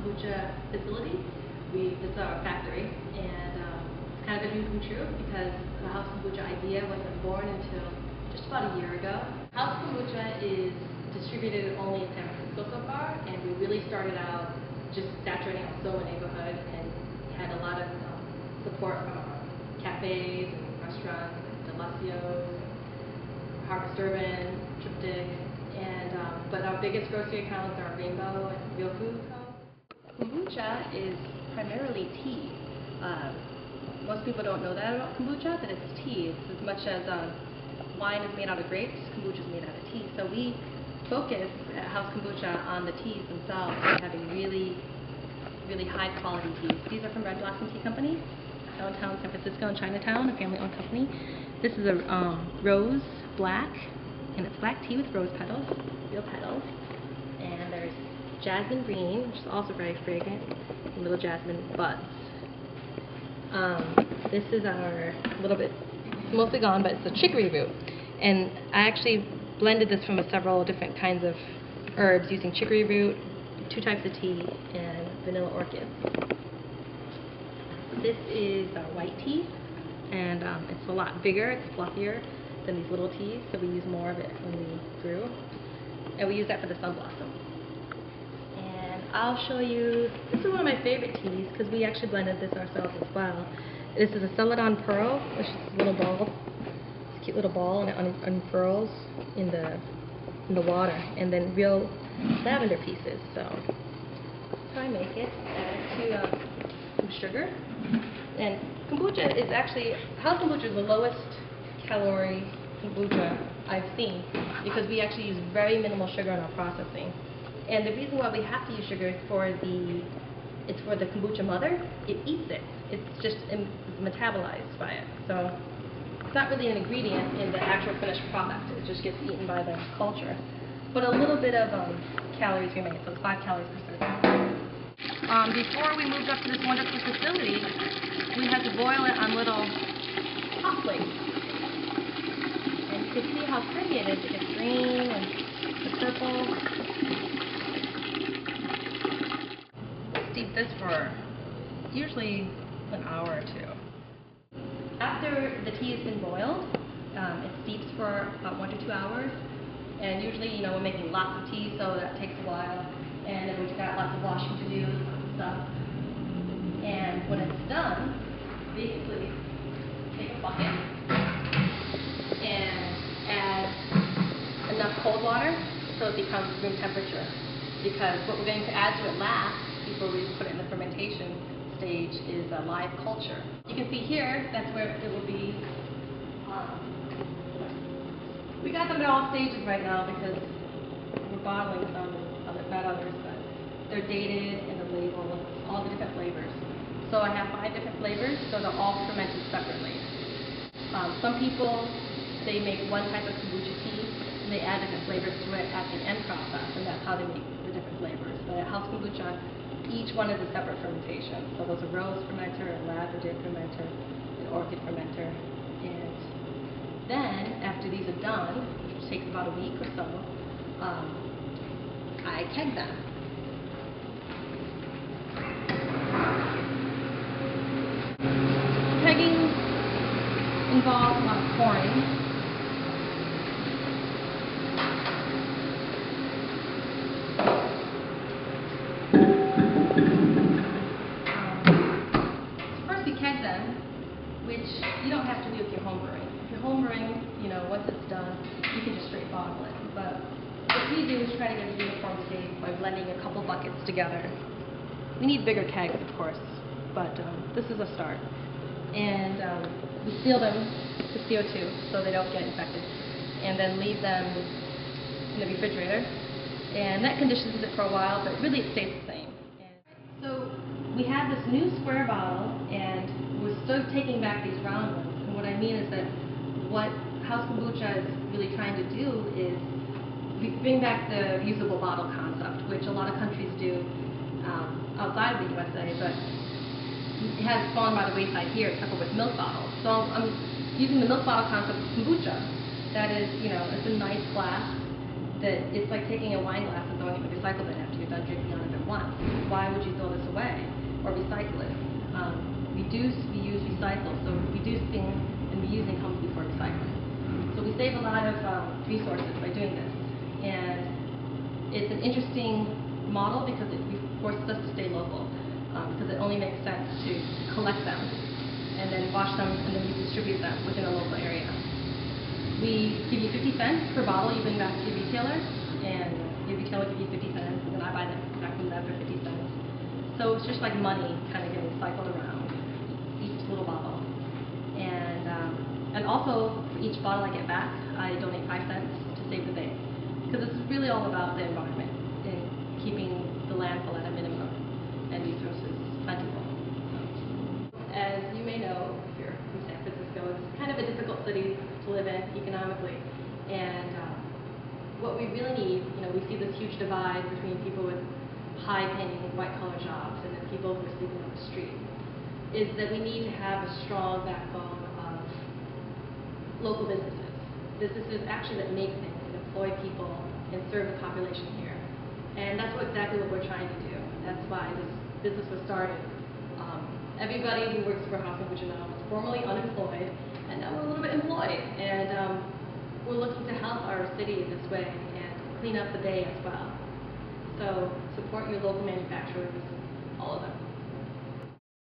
Kombucha facility. This is our factory, and it's kind of a dream come true because the House Kombucha idea wasn't born until just about a year ago. House Kombucha is distributed only in San Francisco so far, and we really started out just saturating our Soma neighborhood and had a lot of support from cafes and restaurants like Delacio's, Harvest Urban, Triptych, and but our biggest grocery accounts are Rainbow and Real Food Co. Kombucha is primarily tea. Most people don't know that about kombucha, that it's tea. It's as much as wine is made out of grapes, kombucha is made out of tea. So we focus at House Kombucha on the teas themselves, having really high quality teas. These are from Red Blossom Tea Company, downtown San Francisco in Chinatown, a family owned company. This is a rose black, and it's black tea with rose petals, real petals. And there's jasmine green, which is also very fragrant, and little jasmine buds. This is our little bit, it's mostly gone, but it's a chicory root. And I actually blended this from several different kinds of herbs using chicory root, 2 types of tea, and vanilla orchids. This is our white tea, and it's a lot bigger, it's fluffier than these little teas, so we use more of it when we brew. And we use that for the sun blossom. And I'll show you, this is one of my favorite teas because we actually blended this ourselves as well. This is a Celadon Pearl, which is a little ball. It's a cute little ball, and it unfurls in the water, and then real lavender pieces. So that's how I make it. Add it to some sugar. And kombucha is actually, House Kombucha is the lowest calorie kombucha I've seen because we actually use very minimal sugar in our processing. And the reason why we have to use sugar is for the kombucha mother. It eats it. It's just metabolized by it. So it's not really an ingredient in the actual finished product. It just gets eaten by the culture. But a little bit of calories remain, so it's 5 calories per serving. Before we moved up to this wonderful facility, we had to boil it on little hot plates. And you can see how pretty it is. It gets green and the purple. Steep this for usually an hour or 2. After the tea has been boiled, it steeps for about 1 to 2 hours. And usually, we're making lots of tea, so that takes a while. And then we've got lots of washing to do and stuff. And when it's done, basically take a bucket and add enough cold water so it becomes room temperature. Because what we're going to add to it last, before we put it in the fermentation stage, is a live culture. You can see here, that's where it will be. We got them at all stages right now because we're bottling some, not others, but they're dated and the label, all the different flavors. So I have 5 different flavors, so they're all fermented separately. Some people, they make one type of kombucha tea, and they add different flavors to it at the end process, and that's how they make the different flavors. But at House Kombucha, each one is a separate fermentation. So there's a rose fermenter, a lavender fermenter, an orchid fermenter, and then after these are done, which takes about a week or so, I keg them. Kegging involves a lot of pouring. Which you don't have to do if you're home brewing. If you're home brewing, once it's done, you can just straight bottle it. But what we do is try to get a uniform state by blending a couple buckets together. We need bigger kegs, of course, but this is a start. And we seal them with CO2 so they don't get infected, and then leave them in the refrigerator. And that conditions it for a while, but really it stays the same. And so we have this new square bottle, and we're still taking back these round ones. And what I mean is that what House Kombucha is really trying to do is bring back the reusable bottle concept, which a lot of countries do outside of the USA, but it has fallen by the wayside here, except for with milk bottles. So I'm using the milk bottle concept of kombucha. That is, it's a nice glass that it's like taking a wine glass and throwing it in the recycle bin after you're done drinking out of it once. Why would you throw this away or recycle it? Reduce, reuse, recycle. So reducing and reusing comes before recycling. So we save a lot of resources by doing this. And it's an interesting model because it forces us to stay local. Because it only makes sense to collect them and then wash them and then you distribute them within a local area. We give you 50 cents per bottle you bring back to your retailer, and your retailer gives you 50 cents, and then I buy them back from them for 50 cents. So it's just like money kind of getting cycled around each little bottle. And also, for each bottle I get back, I donate 5 cents to save the bay. Because it's really all about the environment and keeping the landfill at a minimum and resources plentiful. As you may know, if you're from San Francisco, it's kind of a difficult city to live in economically. And what we really need, we see this huge divide between people with high-paying, white-collar jobs and then people who are sleeping on the street, is that we need to have a strong backbone of local businesses. Businesses actually that make things and employ people and serve the population here. And that's exactly what we're trying to do. That's why this business was started. Everybody who works for House Kombucha now is formerly unemployed, and now we're a little bit employed. And we're looking to help our city this way and clean up the bay as well. So support your local manufacturers, all of them.